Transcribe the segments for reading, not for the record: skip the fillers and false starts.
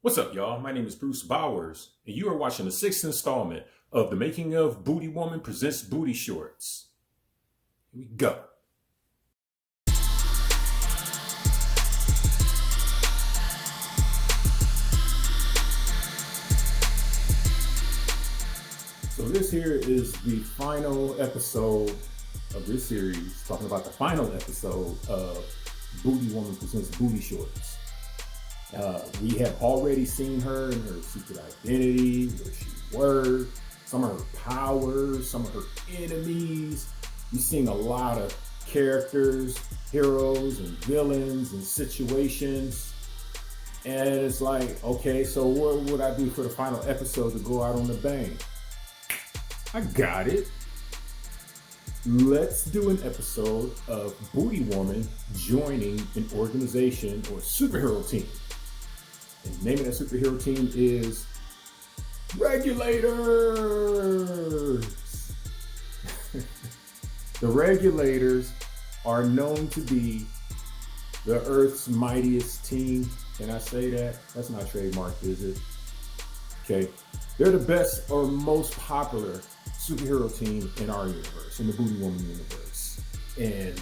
What's up, y'all? My name is Bruce Bowers, and you are watching the sixth installment of The Making of BootyWoman presents BootyShortz. Here we go. So this here is the final episode of this series, talking about the final episode of BootyWoman presents BootyShortz. We have already seen her in her secret identity, where she worked, some of her powers, some of her enemies. We've seen a lot of characters, heroes and villains and situations. And it's like, okay, so what would I do for the final episode to go out on the bang? I got it. Let's do an episode of BootyWoman joining an organization or superhero team. And the name of that superhero team is Regulators. The Regulators are known to be the Earth's mightiest team. Can I say that? That's not trademarked, is it? Okay. They're the best or most popular superhero team in our universe, in the BootyWoman universe. And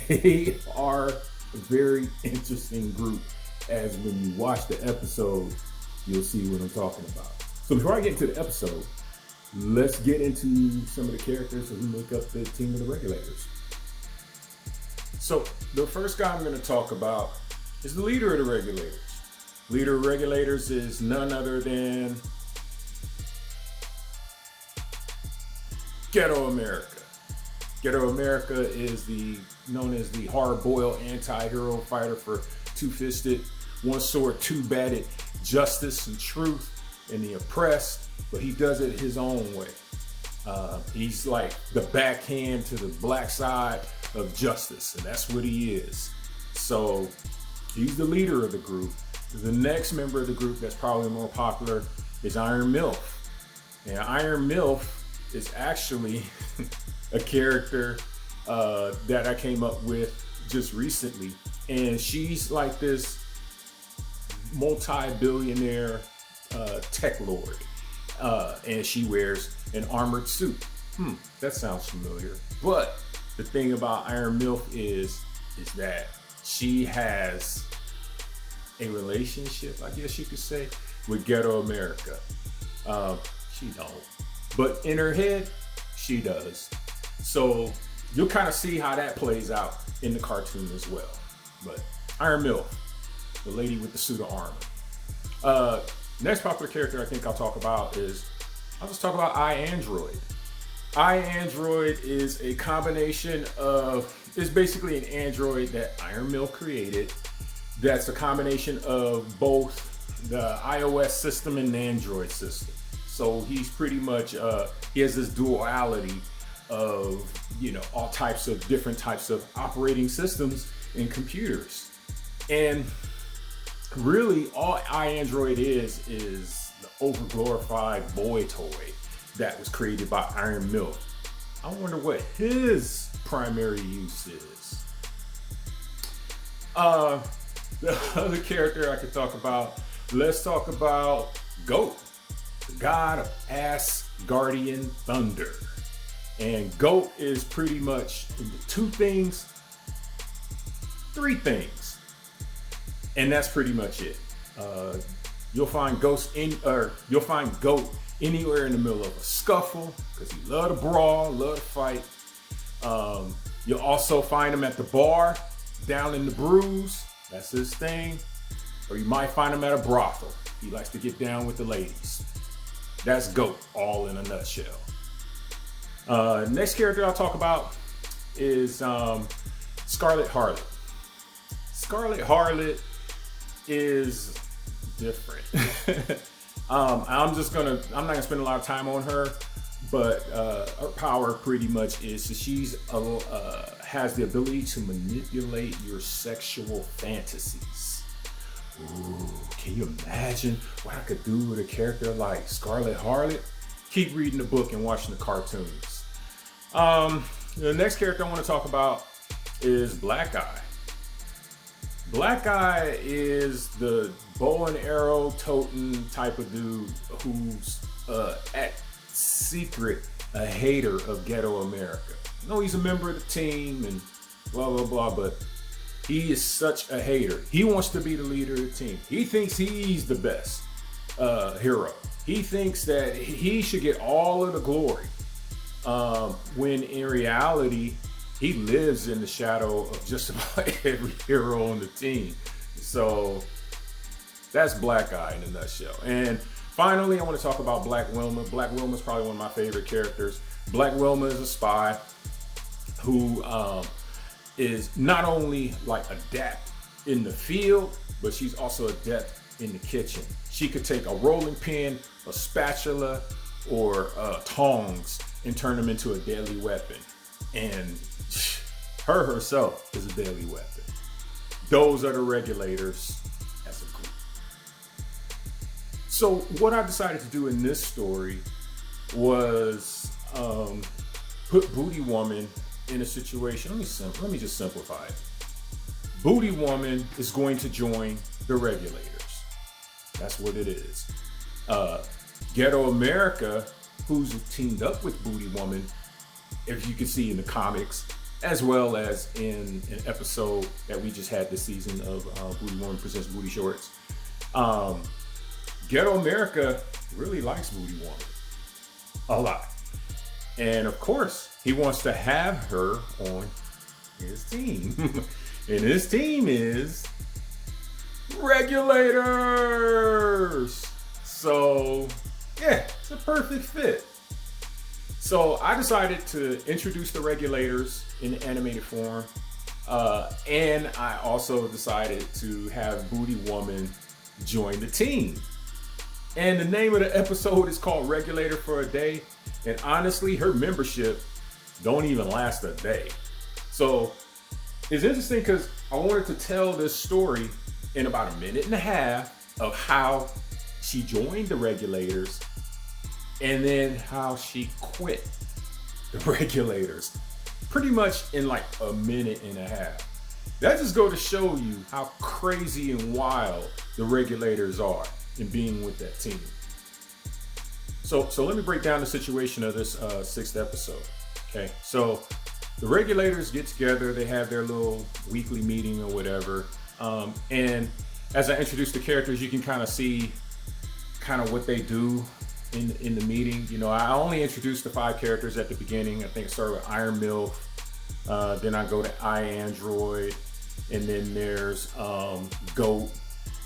they are a very interesting group. As when you watch the episode, you'll see what I'm talking about. So before I get into the episode, let's get into some of the characters who make up the team of the Regulators. So the first guy I'm going to talk about is the leader of the Regulators. Leader of Regulators is none other than Ghetto America. Ghetto America is known as the hard-boiled anti-hero fighter for two-fisted, one-sword, two-batted justice and truth and the oppressed, but he does it his own way. He's like the backhand to the black side of justice, and that's what he is. So he's the leader of the group. The next member of the group that's probably more popular is Iron MILF. And Iron MILF is actually a character that I came up with just recently. And she's like this multi-billionaire tech lord. And she wears an armored suit. That sounds familiar. But the thing about Iron MILF is that she has a relationship, I guess you could say, with Ghetto America. She don't. But in her head, she does. So you'll kind of see how that plays out in the cartoon as well. But Iron MILF, the lady with the suit of armor. Next popular character I think I'll talk about is, I'll just talk about iAndroid. iAndroid is a combination of, it's basically an android that Iron MILF created. That's a combination of both the iOS system and the Android system. So he's pretty much, he has this duality of, all types of different types of operating systems in computers. And really all iAndroid is the overglorified boy toy that was created by Iron MILF. I wonder what his primary use is. The other character I could talk about, let's talk about Goat, the god of Asgardian thunder. And Goat is pretty much into three things. And that's pretty much it. You'll find Goat anywhere in the middle of a scuffle, because he love to brawl, love to fight. You'll also find him at the bar, down in the brews. That's his thing. Or you might find him at a brothel. He likes to get down with the ladies. That's Goat, all in a nutshell. Next character I'll talk about is Scarlet Harlot. Scarlet Harlot is different. I'm not gonna spend a lot of time on her, but her power pretty much is, so she's has the ability to manipulate your sexual fantasies. Ooh, can you imagine what I could do with a character like Scarlet Harlot? Keep reading the book and watching the cartoons. The next character I want to talk about is Black Eye. Black Eye is the bow and arrow toting type of dude who's at secret a hater of ghetto America. No, he's a member of the team and blah blah blah, but he is such a hater. He wants to be the leader of the team. He thinks he's the best hero. He thinks that he should get all of the glory, when in reality, he lives in the shadow of just about every hero on the team. So that's Black Eye in a nutshell. And finally, I want to talk about Black Wilma. Black Wilma is probably one of my favorite characters. Black Wilma is a spy who is not only like adept in the field, but she's also adept in the kitchen. She could take a rolling pin, a spatula, or tongs and turn them into a deadly weapon. And her herself is a deadly weapon. Those are the Regulators as a group. So what I decided to do in this story was put BootyWoman in a situation. Let me just simplify it. BootyWoman is going to join the Regulators. That's what it is. Ghetto America, who's teamed up with BootyWoman, if you can see in the comics, as well as in an episode that we just had this season of BootyWoman presents BootyShortz. Ghetto America really likes BootyWoman a lot. And of course, he wants to have her on his team. And his team is Regulators. So yeah, it's a perfect fit. So I decided to introduce the Regulators in animated form. And I also decided to have BootyWoman join the team. And the name of the episode is called Regulator For A Day. And honestly, her membership don't even last a day. So it's interesting because I wanted to tell this story in about a minute and a half of how she joined the Regulators and then how she quit the Regulators pretty much in like a minute and a half. That just goes to show you how crazy and wild the Regulators are in being with that team. So let me break down the situation of this sixth episode. Okay, so the Regulators get together, they have their little weekly meeting or whatever. And as I introduce the characters, you can kind of see kind of what they do in the meeting. You know, I only introduced the 5 characters at the beginning. I think it started with Iron Milf, then I go to iAndroid, and then there's Goat,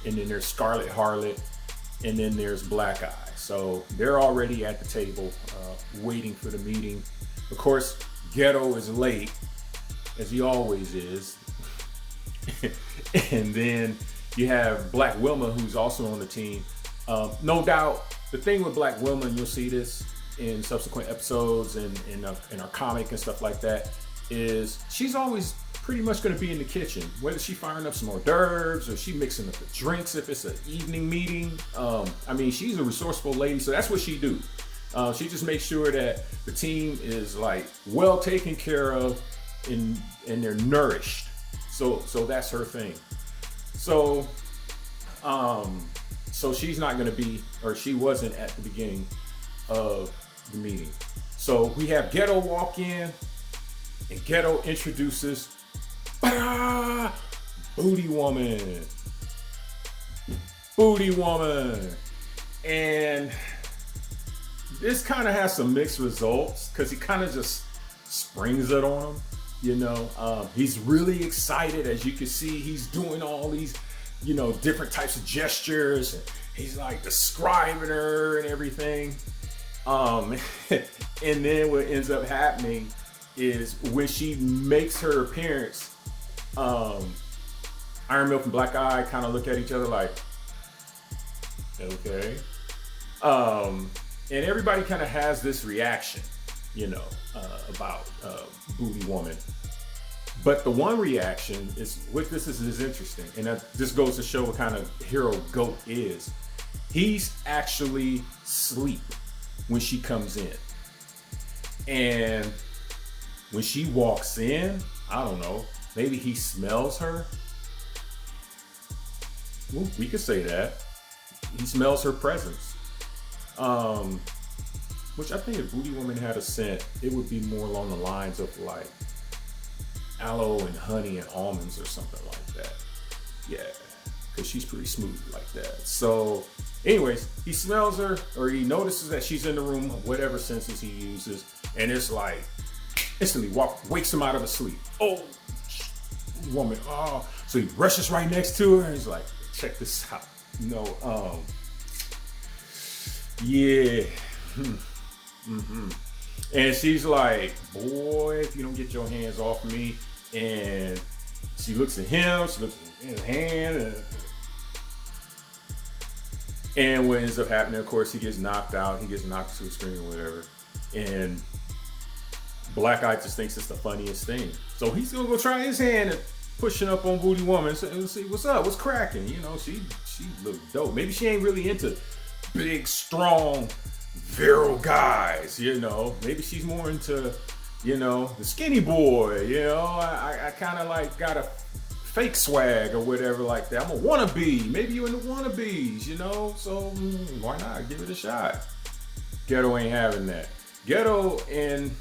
and then there's Scarlet Harlot, and then there's Black Eye. So they're already at the table waiting for the meeting. Of course, Ghetto is late, as he always is. And then you have Black Wilma, who's also on the team. No doubt, the thing with Black Wilma, and you'll see this in subsequent episodes and in our comic and stuff like that, is she's always pretty much going to be in the kitchen, whether she's firing up some hors d'oeuvres or she mixing up the drinks if it's an evening meeting. I mean, she's a resourceful lady, so that's what she do. She just makes sure that the team is like well taken care of and they're nourished. So that's her thing. So she's not going to be, or she wasn't at the beginning of the meeting. So we have Ghetto walk in, and Ghetto introduces BootyWoman. BootyWoman. And this kind of has some mixed results because he kind of just springs it on him. You know, he's really excited. As you can see, he's doing all these, you know, different types of gestures. And he's like describing her and everything. And then what ends up happening is when she makes her appearance, Iron Milk and Black Eye kind of look at each other like, okay. And everybody kind of has this reaction, you know, about BootyWoman. But the one reaction is, what this is interesting, and that just goes to show what kind of hero Goat is. He's actually asleep when she comes in. And when she walks in, I don't know, maybe he smells her Well, we could say that. He smells her presence. Which I think if BootyWoman had a scent, it would be more along the lines of like aloe and honey and almonds or something like that. Yeah, because she's pretty smooth like that. So anyways, he smells her, or he notices that she's in the room, whatever senses he uses, and it's like instantly wakes him out of his sleep. Oh, woman. Oh, so he rushes right next to her and he's like, check this out. Yeah. And she's like, boy, if you don't get your hands off me. And she looks at him, she looks at his hand, and what ends up happening, of course, he gets knocked out, he gets knocked to a screen or whatever, and Black Eye just thinks it's the funniest thing. So he's gonna go try his hand at pushing up on BootyWoman and see what's up, what's cracking. You know, she looked dope. Maybe she ain't really into big, strong, virile guys, you know. Maybe she's more into, you know, the skinny boy, you know. I kind of like got a fake swag or whatever like that. I'm a wannabe. Maybe you in the wannabes, you know. So why not give it a shot? Ghetto ain't having that. Ghetto and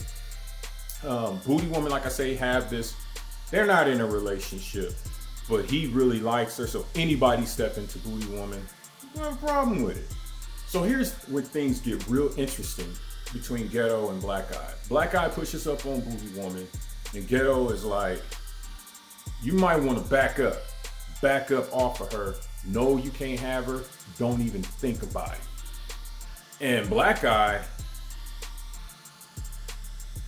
BootyWoman, like I say, have this. They're not in a relationship, but he really likes her. So anybody step into BootyWoman, no have a problem with it. So here's where things get real interesting between Ghetto and Black Eye. Black Eye pushes up on BootyWoman, and Ghetto is like, you might want to back up off of her. No, you can't have her. Don't even think about it. And Black Eye,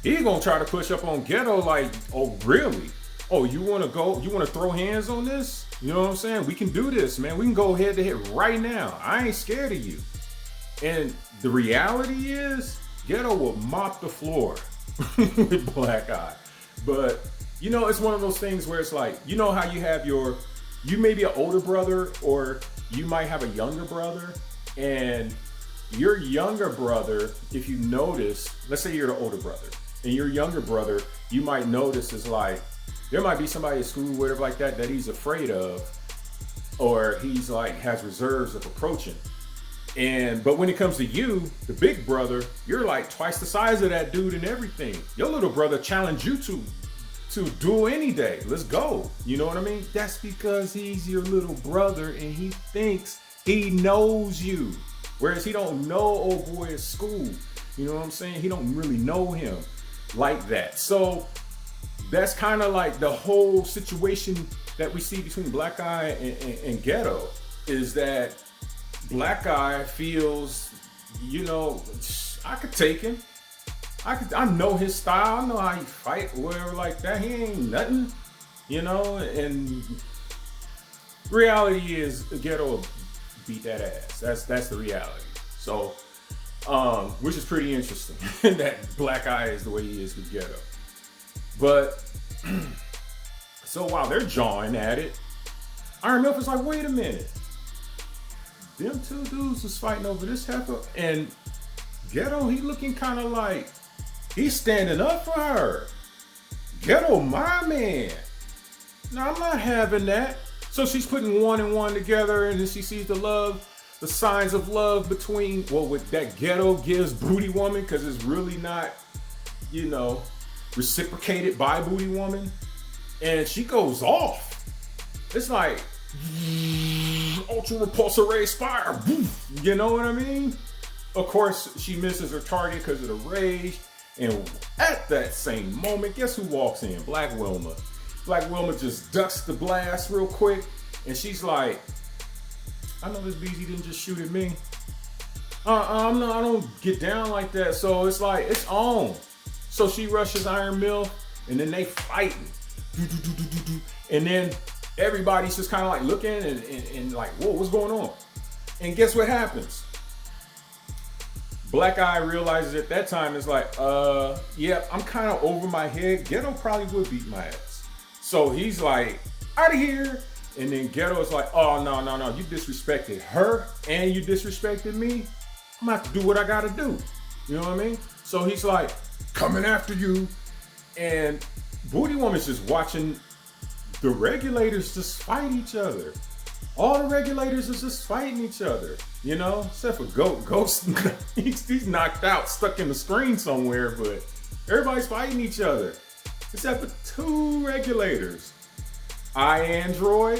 he's gonna try to push up on Ghetto like, oh really? Oh, you wanna throw hands on this? You know what I'm saying? We can do this, man. We can go head to head right now. I ain't scared of you. And the reality is, Ghetto will mop the floor with Black Eye. But, you know, it's one of those things where it's like, you know how you may be an older brother, or you might have a younger brother, and your younger brother, if you notice, let's say you're the older brother, and your younger brother, you might notice is like, there might be somebody at school, whatever like that he's afraid of, or he's like, has reserves of approaching. But when it comes to you, the big brother, you're like twice the size of that dude and everything. Your little brother challenged you to duel any day. Let's go. You know what I mean? That's because he's your little brother and he thinks he knows you. Whereas he don't know old boy at school. You know what I'm saying? He don't really know him like that. So that's kind of like the whole situation that we see between Black Eye and Ghetto, is that Black Eye feels, you know, I could take him. I know his style. I know how he fight or whatever like that. He ain't nothing, you know. And reality is, Ghetto will beat that ass. That's the reality. So, which is pretty interesting that Black Eye is the way he is with Ghetto. But so while they're jawing at it, Iron Milk is like, wait a minute. Them two dudes was fighting over this heifer, and Ghetto, he looking kind of like he's standing up for her. Ghetto, my man. No, I'm not having that. So she's putting one and one together, and then she sees the signs of love between, well, with that Ghetto gives BootyWoman, because it's really not, you know, reciprocated by BootyWoman, and she goes off. It's like ultra repulsor rays fire, you know what I mean? Of course, she misses her target because of the rage, and at that same moment, guess who walks in? Black Wilma. Black Wilma just ducks the blast real quick, and she's like, I know this BZ didn't just shoot at me. I don't get down like that. So it's like, it's on. So she rushes Iron Mill, and then they fighting. And then everybody's just kind of like looking and like, whoa, what's going on? And guess what happens? Black Eye realizes at that time, it's like, yeah, I'm kind of over my head. Ghetto probably would beat my ass. So he's like, out of here. And then Ghetto is like, oh, no. You disrespected her and you disrespected me. I'm gonna have to do what I gotta do. You know what I mean? So he's like, coming after you. And BootyWoman's just watching the regulators just fight each other. All the regulators is just fighting each other, you know, except for Ghost. He's knocked out, stuck in the screen somewhere, but everybody's fighting each other, except for 2 regulators. Android,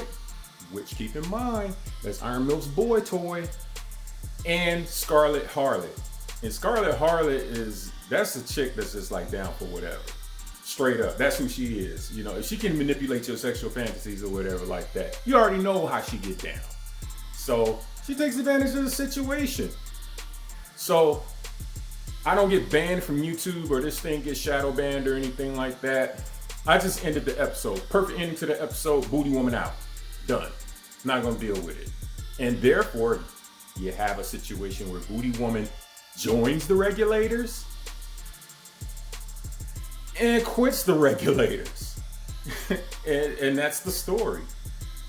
which keep in mind, that's Iron Milk's boy toy, and Scarlet Harlot. And Scarlet Harlot that's a chick that's just like down for whatever. Straight up, that's who she is. You know, if she can manipulate your sexual fantasies or whatever like that, you already know how she get down. So she takes advantage of the situation. So I don't get banned from YouTube or this thing gets shadow banned or anything like that. I just ended the episode. Perfect ending to the episode. BootyWoman out. Done. Not gonna deal with it. And therefore, you have a situation where BootyWoman joins the regulators and quits the regulators. and that's the story.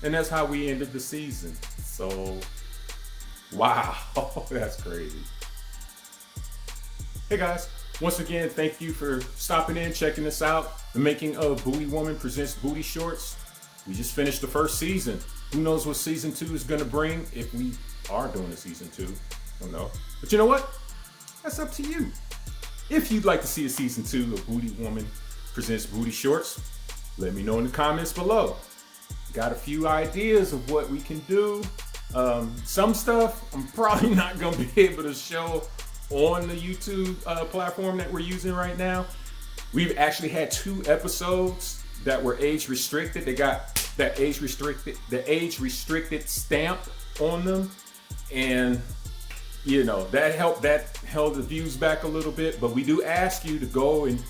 And that's how we ended the season. So, wow, that's crazy. Hey guys, once again, thank you for stopping in, checking us out. The making of BootyWoman presents BootyShortz. We just finished the first season. Who knows what season 2 is gonna bring, if we are doing a season 2, I don't know. But you know what? That's up to you. If you'd like to see a season 2 of BootyWoman presents BootyShortz, let me know in the comments below. Got a few ideas of what we can do. Some stuff I'm probably not gonna be able to show on the YouTube platform that we're using right now. We've actually had 2 episodes that were age restricted. They got the age restricted stamp on them, and you know that held the views back a little bit. But we do ask you to go and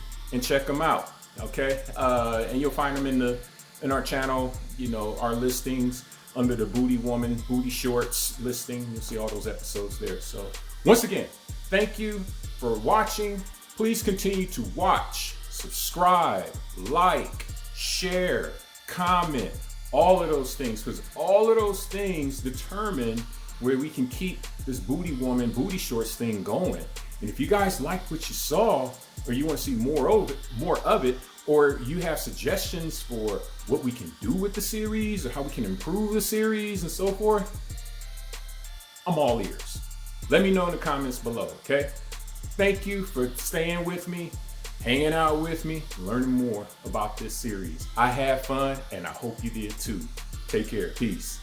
check them out, okay? And you'll find them in our channel, you know, our listings under the BootyWoman, BootyShortz listing. You'll see all those episodes there. So once again, thank you for watching. Please continue to watch, subscribe, like, share, comment, all of those things, because all of those things determine where we can keep this BootyWoman, BootyShortz thing going. And if you guys like what you saw, or you want to see more of it, or you have suggestions for what we can do with the series, or how we can improve the series and so forth, I'm all ears. Let me know in the comments below, okay? Thank you for staying with me, hanging out with me, learning more about this series. I had fun, and I hope you did too. Take care. Peace.